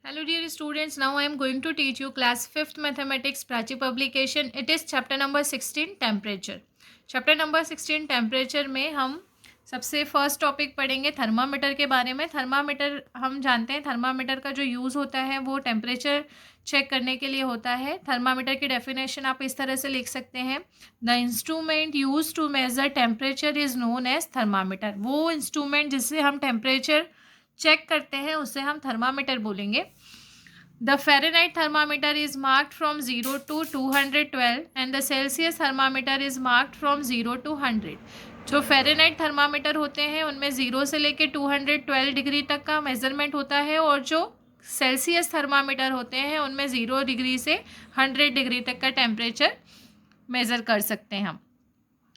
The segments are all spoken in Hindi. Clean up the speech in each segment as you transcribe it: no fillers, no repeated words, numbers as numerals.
Hello dear students, now I am going to teach you class 5th mathematics Prachi publication. It is chapter number 16 temperature. Chapter number 16 temperature में हम सबसे फर्स्ट टॉपिक पढ़ेंगे थर्मामीटर के बारे में। थर्मामीटर हम जानते हैं, थर्मामीटर का जो यूज़ होता है वो टेम्परेचर चेक करने के लिए होता है। थर्मामीटर की डेफिनेशन आप इस तरह से लिख सकते हैं, the instrument use to measure temperature is known as thermometer. वो इंस्ट्रूमेंट जिससे हम टेम्परेचर चेक करते हैं उसे हम थर्मामीटर बोलेंगे। The Fahrenheit thermometer is marked from 0 to 212 and the Celsius thermometer is marked from 0 to 100. जो फ़ारेनहाइट थर्मामीटर होते हैं उनमें 0 से लेकर 212 डिग्री तक का मेज़रमेंट होता है और जो सेल्सियस थर्मामीटर होते हैं उनमें 0 डिग्री से 100 डिग्री तक का टेम्परेचर मेज़र कर सकते हैं हम।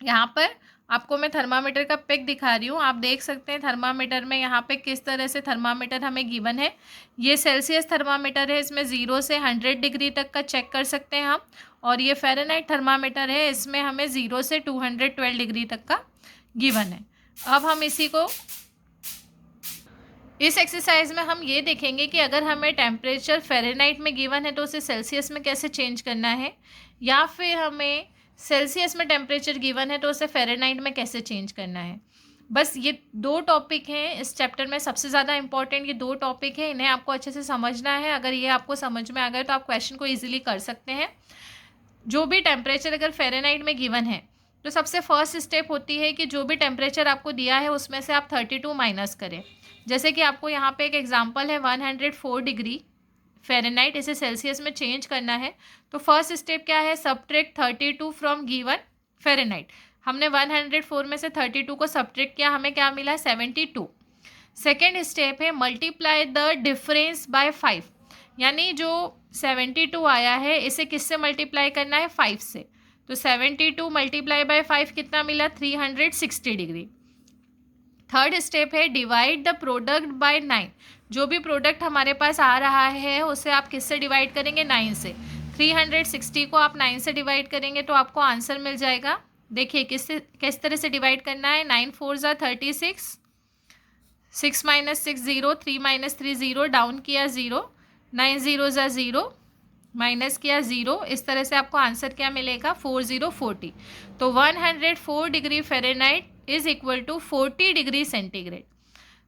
यहाँ पर आपको मैं थर्मामीटर का पिक दिखा रही हूँ, आप देख सकते हैं थर्मामीटर में यहाँ पे किस तरह से थर्मामीटर हमें गिवन है। ये सेल्सियस थर्मामीटर है, इसमें 0 से 100 डिग्री तक का चेक कर सकते हैं हम। और ये फ़ारेनहाइट थर्मामीटर है, इसमें हमें 0 से 212 डिग्री तक का गिवन है। अब हम इस एक्सरसाइज में हम ये देखेंगे कि अगर हमें टेम्परेचर फ़ारेनहाइट में गिवन है तो उसे सेल्सियस में कैसे चेंज करना है, या फिर हमें सेल्सियस में टेम्परेचर गिवन है तो उसे फ़ारेनहाइट में कैसे चेंज करना है। बस ये दो टॉपिक हैं इस चैप्टर में, सबसे ज़्यादा इंपॉर्टेंट ये दो टॉपिक हैं, इन्हें आपको अच्छे से समझना है। अगर ये आपको समझ में आ गए तो आप क्वेश्चन को ईजिली कर सकते हैं। जो भी टेम्परेचर अगर फ़ारेनहाइट में गिवन है तो सबसे फर्स्ट स्टेप होती है कि जो भी टेम्परेचर आपको दिया है उसमें से आप 32 माइनस करें। जैसे कि आपको यहाँ पे एक एग्जांपल है 104 डिग्री फ़ारेनहाइट, इसे सेल्सियस में चेंज करना है। तो फर्स्ट स्टेप क्या है, सब्ट्रैक्ट 32 फ्रॉम गिवन फ़ारेनहाइट। हमने 104 में से 32 को सब्ट्रैक्ट किया, हमें क्या मिला, 72। सेकेंड स्टेप है मल्टीप्लाई द डिफरेंस बाय 5, यानी जो 72 आया है इसे किससे मल्टीप्लाई करना है, 5 से। तो 72 मल्टीप्लाई बाय 5 कितना मिला, 360 डिग्री। थर्ड स्टेप है डिवाइड द प्रोडक्ट बाय 9। जो भी प्रोडक्ट हमारे पास आ रहा है उसे आप किससे डिवाइड करेंगे, 9 से। 360 को आप 9 से डिवाइड करेंगे तो आपको आंसर मिल जाएगा। देखिए किस तरह से डिवाइड करना है, 9 4 ज़ा 36, 6 माइनस 6 0, 3 माइनस 3 0, डाउन किया 0, 9 0 ज़ा 0, माइनस किया 0। इस तरह से आपको आंसर क्या मिलेगा, 4040। तो 104 degree Fahrenheit is equal to 40 degree centigrade.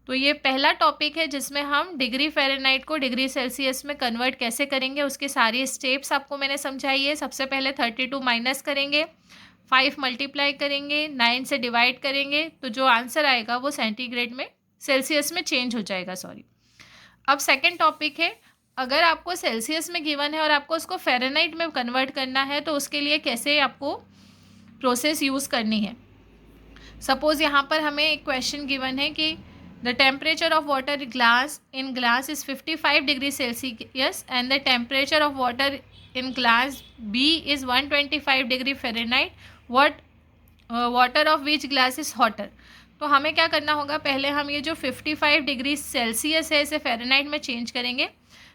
तो ये पहला टॉपिक है जिसमें हम डिग्री फ़ारेनहाइट को डिग्री सेल्सियस में कन्वर्ट कैसे करेंगे उसकी सारी स्टेप्स आपको मैंने समझाई है। सबसे पहले 32 माइनस करेंगे, 5 मल्टीप्लाई करेंगे, 9 से डिवाइड करेंगे, तो जो आंसर आएगा वो सेंटीग्रेड में, सेल्सियस में चेंज हो जाएगा, सॉरी। अब सेकेंड टॉपिक है, अगर आपको सेल्सियस में गिवन है और आपको उसको फ़ारेनहाइट में कन्वर्ट करना है तो उसके लिए कैसे आपको प्रोसेस यूज़ करनी है। सपोज़ यहाँ पर हमें एक क्वेश्चन गिवन है कि the temperature of water glass in glass is 55 degree Celsius and the temperature of water in glass B is 125 degree Fahrenheit, water of which glass is hotter. तो हमें क्या करना होगा, पहले हम ये जो 55 डिग्री सेल्सियस है इसे फ़ारेनहाइट में चेंज करेंगे।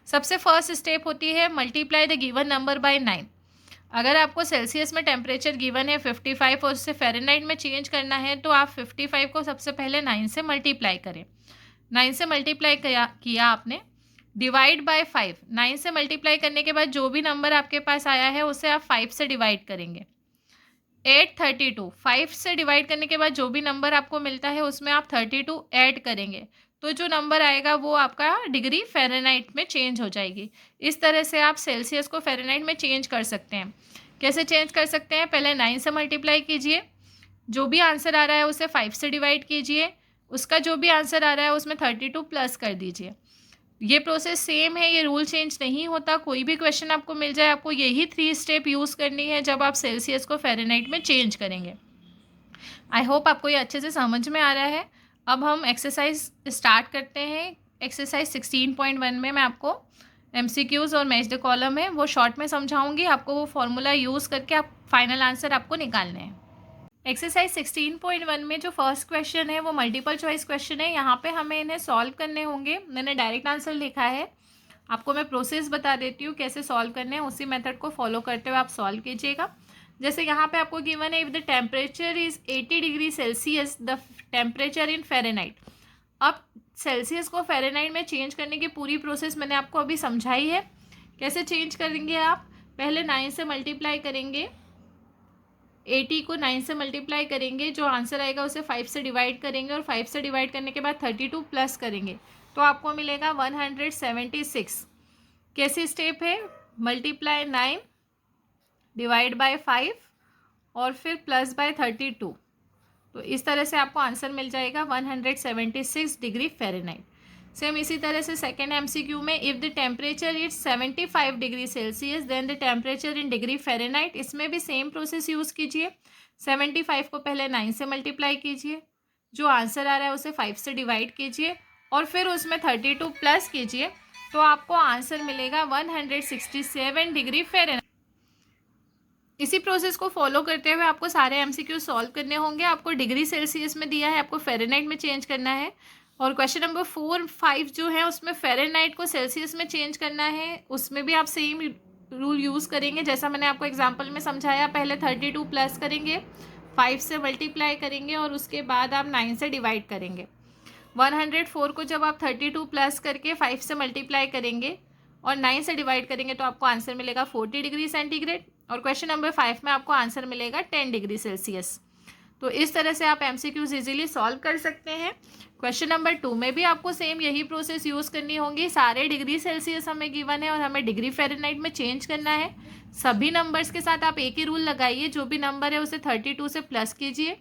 सबसे फर्स्ट स्टेप होती है multiply the given number by 9। अगर आपको सेल्सियस में टेम्परेचर गिवन है 55 और उससे फ़ारेनहाइट में चेंज करना है तो आप 55 को सबसे पहले 9 से मल्टीप्लाई करें। 9 से मल्टीप्लाई किया आपने, डिवाइड बाय 5। 9 से मल्टीप्लाई करने के बाद जो भी नंबर आपके पास आया है उसे आप 5 से डिवाइड करेंगे। 832, 5 से डिवाइड करने के बाद जो भी नंबर आपको मिलता है उसमें आप 32 ऐड करेंगे, तो जो नंबर आएगा वो आपका डिग्री फ़ारेनहाइट में चेंज हो जाएगी। इस तरह से आप सेल्सियस को फ़ारेनहाइट में चेंज कर सकते हैं। कैसे चेंज कर सकते हैं, पहले 9 से मल्टीप्लाई कीजिए, जो भी आंसर आ रहा है उसे 5 से डिवाइड कीजिए, उसका जो भी आंसर आ रहा है उसमें 32 प्लस कर दीजिए। ये प्रोसेस सेम है, ये रूल चेंज नहीं होता। कोई भी क्वेश्चन आपको मिल जाए आपको यही 3 स्टेप यूज़ करनी है जब आप सेल्सियस को फ़ारेनहाइट में चेंज करेंगे। आई होप आपको ये अच्छे से समझ में आ रहा है। अब हम एक्सरसाइज स्टार्ट करते हैं। एक्सरसाइज 16.1 में मैं आपको MCQs और मैच द कॉलम है वो शॉर्ट में समझाऊंगी, आपको वो फॉर्मूला यूज़ करके आप फाइनल आंसर आपको निकालने हैं। एक्सरसाइज 16.1 में जो फर्स्ट क्वेश्चन है वो मल्टीपल चॉइस क्वेश्चन है। यहाँ पे हमें इन्हें सॉल्व करने होंगे। मैंने डायरेक्ट आंसर लिखा है, आपको मैं प्रोसेस बता देती हूँ कैसे सॉल्व करने हैं, उसी मेथड को फॉलो करते हुए आप सॉल्व कीजिएगा। जैसे यहाँ पे आपको गिवन है if the temperature is 80 degree Celsius the temperature in Fahrenheit. अब सेल्सियस को फ़ारेनहाइट में चेंज करने की पूरी प्रोसेस मैंने आपको अभी समझाई है। कैसे चेंज करेंगे आप, पहले 9 से मल्टीप्लाई करेंगे, 80 को 9 से मल्टीप्लाई करेंगे, जो आंसर आएगा उसे 5 से डिवाइड करेंगे और 5 से डिवाइड करने के बाद 32 प्लस करेंगे तो आपको मिलेगा 176। कैसी स्टेप है, मल्टीप्लाई 9 डिवाइड बाय 5 और फिर प्लस बाय 32, तो इस तरह से आपको आंसर मिल जाएगा 176 डिग्री फ़ारेनहाइट। सेम इसी तरह से सेकेंड एमसीक्यू में, if the temperature is 75 degree Celsius then the temperature in degree Fahrenheit, इसमें भी सेम प्रोसेस यूज़ कीजिए। 75 को पहले 9 से मल्टीप्लाई कीजिए, जो आंसर आ रहा है उसे 5 से डिवाइड कीजिए और फिर उसमें 32 प्लस कीजिए तो आपको आंसर मिलेगा 167 डिग्री फ़ारेनहाइट। इसी प्रोसेस को फॉलो करते हुए आपको सारे एमसीक्यू सॉल्व करने होंगे। आपको डिग्री सेल्सियस में दिया है, आपको फ़ारेनहाइट में चेंज करना है। और क्वेश्चन नंबर 4, 5 जो है उसमें फ़ारेनहाइट को सेल्सियस में चेंज करना है, उसमें भी आप सेम रूल यूज़ करेंगे जैसा मैंने आपको एग्जांपल में समझाया। पहले 32 प्लस करेंगे, 5 से मल्टीप्लाई करेंगे और उसके बाद आप 9 से डिवाइड करेंगे। 104 को जब आप 32 प्लस करके 5 से मल्टीप्लाई करेंगे और 9 से डिवाइड करेंगे तो आपको आंसर मिलेगा 40 डिग्री सेंटीग्रेड। और क्वेश्चन नंबर 5 में आपको आंसर मिलेगा 10 डिग्री सेल्सियस। तो इस तरह से आप एमसीक्यूज इजीली सॉल्व कर सकते हैं। क्वेश्चन नंबर 2 में भी आपको सेम यही प्रोसेस यूज़ करनी होगी। सारे डिग्री सेल्सियस हमें गिवन है और हमें डिग्री फ़ारेनहाइट में चेंज करना है। सभी नंबर्स के साथ आप एक ही रूल लगाइए, जो भी नंबर है उसे 32 से प्लस कीजिए,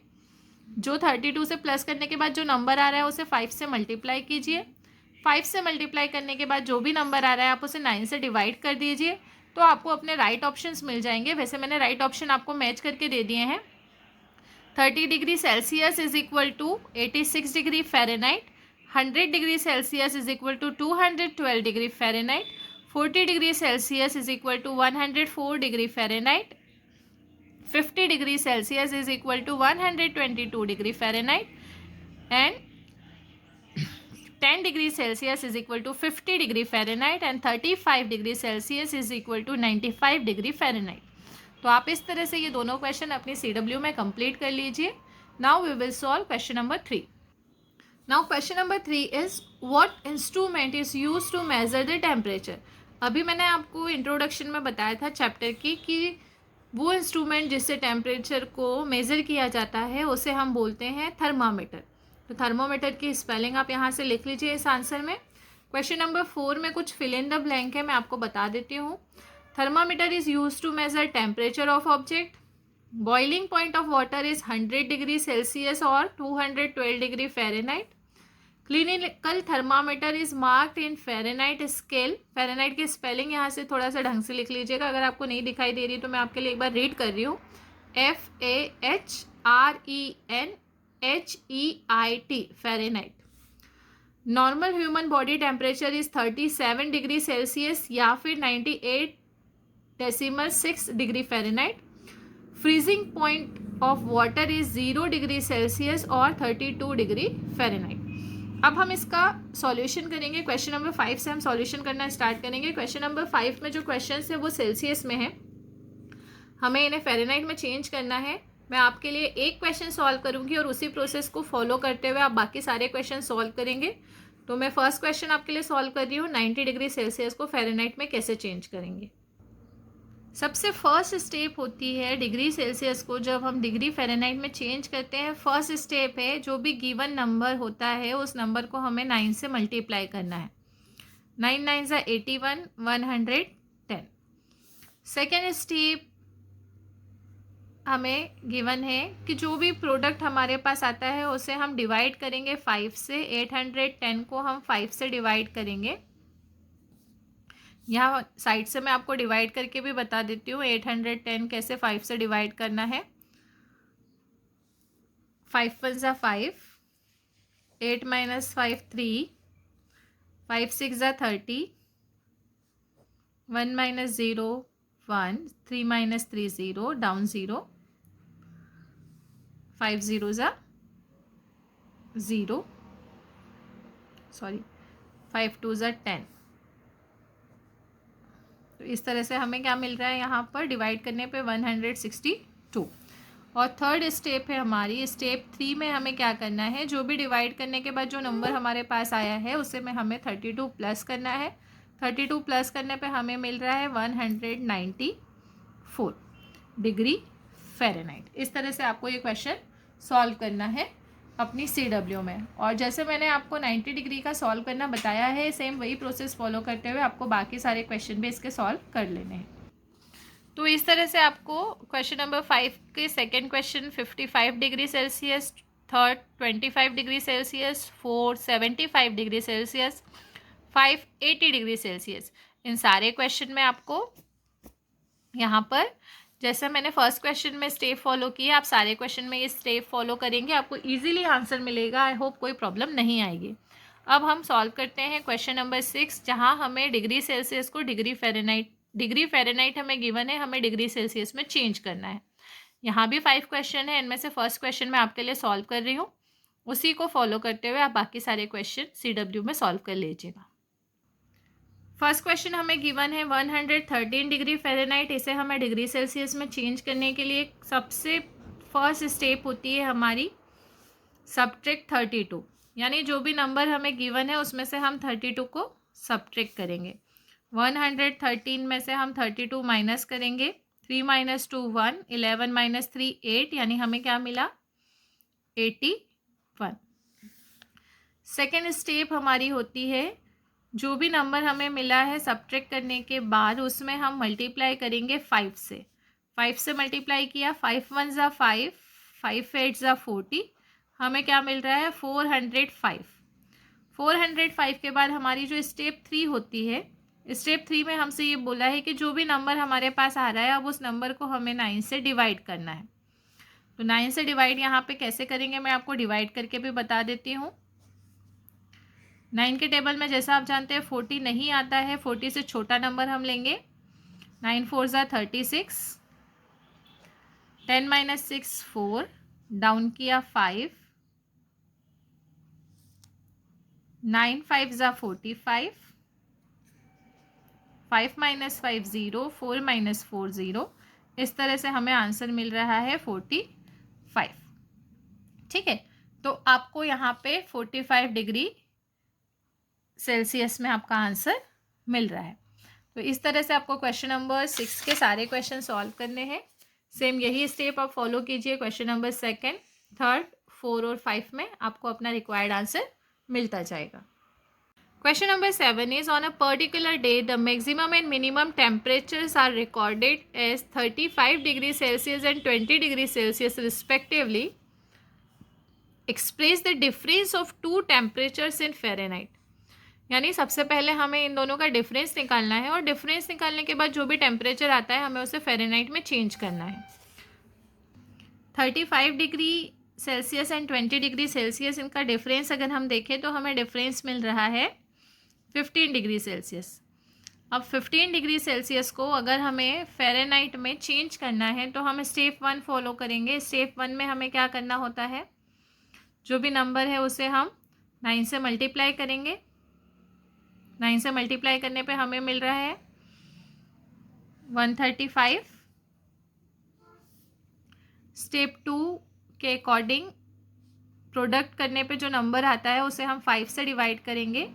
जो 32 से प्लस करने के बाद जो नंबर आ रहा है उसे 5 से मल्टीप्लाई कीजिए, 5 से मल्टीप्लाई करने के बाद जो भी नंबर आ रहा है आप उसे 9 से डिवाइड कर दीजिए तो आपको अपने राइट ऑप्शंस मिल जाएंगे। वैसे मैंने राइट ऑप्शन आपको मैच करके दे दिए हैं। 30 degree Celsius is equal to 86 degree Fahrenheit, 100 degree Celsius is equal to 212 degree Fahrenheit, 40 degree Celsius is equal to 104 degree Fahrenheit, 50 degree Celsius is equal to 122 degree Fahrenheit and 10 degree Celsius is equal to 50 degree Fahrenheit and 35 degree Celsius is equal to 95 degree Fahrenheit. तो आप इस तरह से ये दोनों क्वेश्चन अपनी CW में कंप्लीट कर लीजिए। Now we will solve question number 3। Now question number 3 is what instrument is use to measure the temperature. अभी मैंने आपको इंट्रोडक्शन में बताया था चैप्टर की कि वो इंस्ट्रूमेंट जिससे टेम्परेचर को मेज़र किया जाता है उसे हम बोलते हैं थर्मामीटर। तो थर्मोमीटर की स्पेलिंग आप यहाँ से लिख लीजिए इस आंसर में। क्वेश्चन नंबर 4 में कुछ फिल इन द ब्लैंक है, मैं आपको बता देती हूँ। Thermometer is use to measure temperature of object. Boiling point of water is 100 degree Celsius और 212 degree Fahrenheit. Clinical thermometer is marked in Fahrenheit scale. Fahrenheit की स्पेलिंग यहाँ से थोड़ा सा ढंग से लिख लीजिएगा, अगर आपको नहीं दिखाई दे रही तो मैं आपके लिए एक बार रीड कर रही हूँ। FAHRENHEIT Fahrenheit. Normal human body temperature is 37 degree Celsius या फिर 98.6 degree Fahrenheit. Freezing point of water is 0 degree Celsius और 32 डिग्री फ़ारेनहाइट। अब हम इसका सॉल्यूशन करेंगे। क्वेश्चन नंबर 5 से हम सॉल्यूशन करना स्टार्ट करेंगे। क्वेश्चन नंबर 5 में जो क्वेश्चन है वो सेल्सियस में है, हमें इन्हें फ़ारेनहाइट में चेंज करना है। मैं आपके लिए एक क्वेश्चन सॉल्व करूंगी और उसी प्रोसेस को फॉलो करते हुए आप बाकी सारे क्वेश्चन सॉल्व करेंगे। तो मैं फर्स्ट क्वेश्चन आपके लिए सॉल्व कर रही हूँ, 90 डिग्री सेल्सियस को फ़ारेनहाइट में कैसे चेंज करेंगे। सबसे फर्स्ट स्टेप होती है डिग्री सेल्सियस को जब हम डिग्री फ़ारेनहाइट में चेंज करते हैं, फर्स्ट स्टेप है जो भी गिवन नंबर होता है उस नंबर को हमें 9 से मल्टीप्लाई करना है। 9 9 ज़ा 81, 110। सेकेंड स्टेप हमें गिवन है कि जो भी प्रोडक्ट हमारे पास आता है उसे हम डिवाइड करेंगे 5 से। 810 को हम 5 से डिवाइड करेंगे। यहाँ साइड से मैं आपको डिवाइड करके भी बता देती हूँ 810 कैसे 5 से डिवाइड करना है। 5 1 ज़ा 5, 8 माइनस 5 3, 5 6 ज़ा 30, 1 माइनस 0 1, 3 माइनस 3 0, डाउन 0, 5 0 ज़ा 0, सॉरी 5 2 ज़ा 10। तो इस तरह से हमें क्या मिल रहा है यहाँ पर डिवाइड करने पे 162। और थर्ड स्टेप है हमारी स्टेप 3 में हमें क्या करना है, जो भी डिवाइड करने के बाद जो नंबर हमारे पास आया है उसे में हमें 32 प्लस करना है। 32 प्लस करने पे हमें मिल रहा है 194 डिग्री फ़ारेनहाइट। इस तरह से आपको ये क्वेश्चन सॉल्व करना है अपनी CW में। और जैसे मैंने आपको 90 डिग्री का सॉल्व करना बताया है, सेम वही प्रोसेस फॉलो करते हुए आपको बाकी सारे क्वेश्चन भी इसके सॉल्व कर लेने हैं। तो इस तरह से आपको क्वेश्चन नंबर 5 के second question 55 degree Celsius, third 25 degree Celsius, fourth 75 degree Celsius, 5 80 degree Celsius, इन सारे क्वेश्चन में आपको यहाँ पर जैसे मैंने फर्स्ट क्वेश्चन में स्टेप फॉलो किया, आप सारे क्वेश्चन में ये स्टेप फॉलो करेंगे, आपको इजीली आंसर मिलेगा। आई होप कोई प्रॉब्लम नहीं आएगी। अब हम सॉल्व करते हैं क्वेश्चन नंबर 6, जहाँ हमें डिग्री सेल्सियस को डिग्री फ़ारेनहाइट हमें गिवन है, हमें डिग्री सेल्सियस में चेंज करना है। यहाँ भी 5 क्वेश्चन है, इनमें से फर्स्ट क्वेश्चन मैं आपके लिए सॉल्व कर रही हूँ, उसी को फॉलो करते हुए आप बाकी सारे क्वेश्चन CW में सॉल्व कर लीजिएगा। फर्स्ट क्वेश्चन हमें गिवन है 113 डिग्री फ़ारेनहाइट, इसे हमें डिग्री सेल्सियस में चेंज करने के लिए सबसे फर्स्ट स्टेप होती है हमारी सब्ट्रैक्ट 32, यानी जो भी नंबर हमें गिवन है उसमें से हम 32 को सब्ट्रैक्ट करेंगे। 113 में से हम 32 माइनस करेंगे, 3 - 2 1, 11 - 3 8, यानी हमें क्या मिला 81। सेकेंड स्टेप हमारी होती है, जो भी नंबर हमें मिला है सब्ट्रैक्ट करने के बाद उसमें हम मल्टीप्लाई करेंगे 5 से। 5 से मल्टीप्लाई किया, 5 1 ज़ा 5, 5 8 ज़ा 40, हमें क्या मिल रहा है 405। 405 के बाद हमारी जो स्टेप 3 होती है, स्टेप 3 में हमसे ये बोला है कि जो भी नंबर हमारे पास आ रहा है अब उस नंबर को हमें 9 से डिवाइड करना है। तो 9 से डिवाइड यहाँ पे कैसे करेंगे मैं आपको डिवाइड करके भी बता देती हूँ। 9 के टेबल में जैसा आप जानते हैं 40 नहीं आता है, 40 से छोटा नंबर हम लेंगे। 9 4 ज़ा 36, 10 - 6 4, डाउन किया 5, 9 5 ज़ा 45, 5 - 5 0, 4 - 4 0, इस तरह से हमें आंसर मिल रहा है 45। ठीक है, तो आपको यहाँ पे 45 डिग्री सेल्सियस में आपका आंसर मिल रहा है। तो इस तरह से आपको क्वेश्चन नंबर 6 के सारे क्वेश्चन सॉल्व करने हैं। सेम यही स्टेप आप फॉलो कीजिए क्वेश्चन नंबर 2, 3, 4 और 5 में आपको अपना रिक्वायर्ड आंसर मिलता जाएगा। Question number 7 is, on a particular day the maximum and minimum temperatures are recorded as 35 degrees Celsius and 20 degrees Celsius respectively. Express the difference of two temperatures in Fahrenheit. यानी सबसे पहले हमें इन दोनों का डिफरेंस निकालना है और डिफरेंस निकालने के बाद जो भी टेम्परेचर आता है हमें उसे फ़ारेनहाइट में चेंज करना है। 35 degree Celsius and 20 degree Celsius, इनका डिफरेंस अगर हम देखें तो हमें डिफरेंस मिल रहा है 15 डिग्री सेल्सियस। अब 15 डिग्री सेल्सियस को अगर हमें फ़ारेनहाइट में चेंज करना है तो हम स्टेप 1 फॉलो करेंगे। स्टेप 1 में हमें क्या करना होता है, जो भी नंबर है उसे हम 9 से मल्टीप्लाई करेंगे। 9 से मल्टीप्लाई करने पे हमें मिल रहा है 135। स्टेप 2 के अकॉर्डिंग प्रोडक्ट करने पे जो नंबर आता है उसे हम 5 से डिवाइड करेंगे।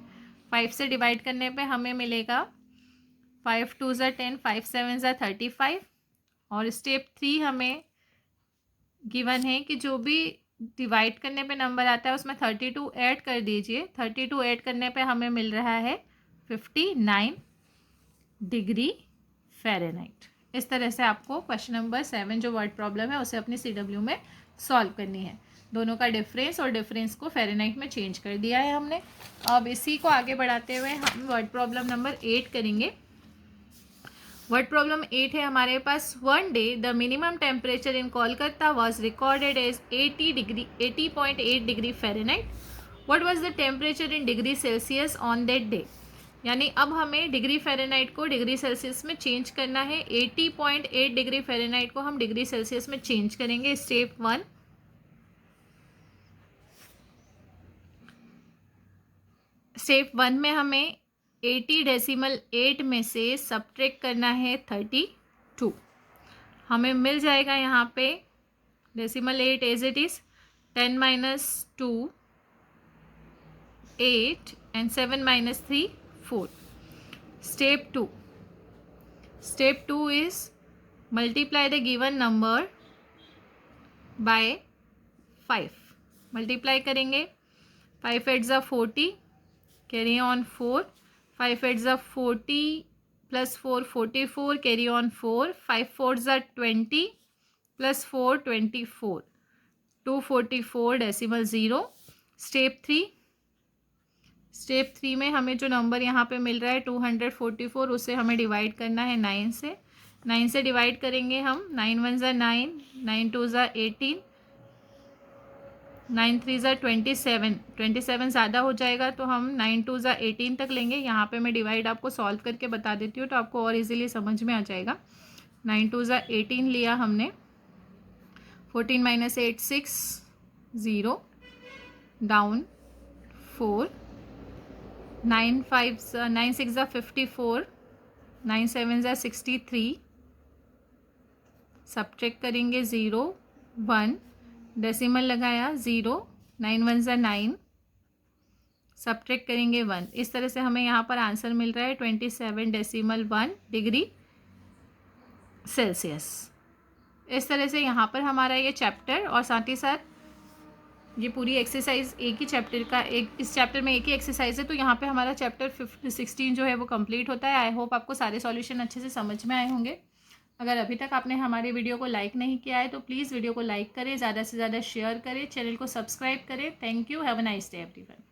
5 से डिवाइड करने पे हमें मिलेगा 5 2 ज़ा 10, 5 7 ज़ा 35। और स्टेप 3 हमें गिवन है कि जो भी डिवाइड करने पे नंबर आता है उसमें 32 ऐड कर दीजिए। 32 ऐड करने पे हमें मिल रहा है 59 डिग्री फ़ारेनहाइट। इस तरह से आपको क्वेश्चन नंबर 7 जो वर्ड प्रॉब्लम है उसे अपनी CW में सॉल्व करनी है। दोनों का डिफरेंस और डिफरेंस को फ़ारेनहाइट में चेंज कर दिया है हमने। अब इसी को आगे बढ़ाते हुए हम वर्ड प्रॉब्लम नंबर 8 करेंगे। वर्ड प्रॉब्लम 8 है हमारे पास, one day the minimum temperature in Kolkata was recorded as 80.8 degree Fahrenheit. What was the temperature in degree Celsius on that day. यानी अब हमें डिग्री फ़ारेनहाइट को डिग्री सेल्सियस में चेंज करना है। 80.8 डिग्री फ़ारेनहाइट को हम डिग्री सेल्सियस में चेंज करेंगे। स्टेप 1, स्टेप 1 में हमें 80.8 में से सब्ट्रैक्ट करना है 32। हमें मिल जाएगा यहाँ पे Decimal 8 as it is. 10 minus 2, 8, and 7 minus 3, 4. Step 2. Step 2 is multiply the given number by 5. Multiply करेंगे. 5 8s are 40. Carry on 4. 5 8s are 40 plus 4 44. Carry on 4. 5 4s are 20 plus 4 24. 244 decimal 0. Step 3. Step 3 में हमें जो नंबर यहाँ पे मिल रहा है 244, उसे हमें डिवाइड करना है 9 से. 9 से डिवाइड करेंगे हम. 9 1s are 9, 9 2s are 18, 9 3s are 27. 27 ज़्यादा हो जाएगा तो हम 9 2s are 18 तक लेंगे. यहाँ पे मैं डिवाइड आपको सॉल्व करके बता देती हूँ तो आपको और इजीली समझ में आ जाएगा. 9 2s are 18 लिया हमने. 14 minus 8 6, 0, down 4. 9 6 are 54. 9 7 are 63. Subtract करेंगे 0 1. डेसिमल लगाया 0. 9 1s are 9. सब्ट्रैक्ट करेंगे 1. इस तरह से हमें यहाँ पर आंसर मिल रहा है 27.1 डिग्री सेल्सियस. इस तरह से यहाँ पर हमारा ये चैप्टर और साथ ही साथ ये पूरी एक्सरसाइज एक ही चैप्टर का, इस चैप्टर में एक ही एक्सरसाइज है. तो यहाँ पे हमारा चैप्टर 16 जो है वो कंप्लीट होता है. आई होप आपको सारे सॉल्यूशन अच्छे से समझ में आए होंगे. अगर अभी तक आपने हमारे वीडियो को लाइक नहीं किया है तो प्लीज़ वीडियो को लाइक करें, ज़्यादा से ज़्यादा शेयर करें, चैनल को सब्सक्राइब करें. Thank you. Have a nice day everyone.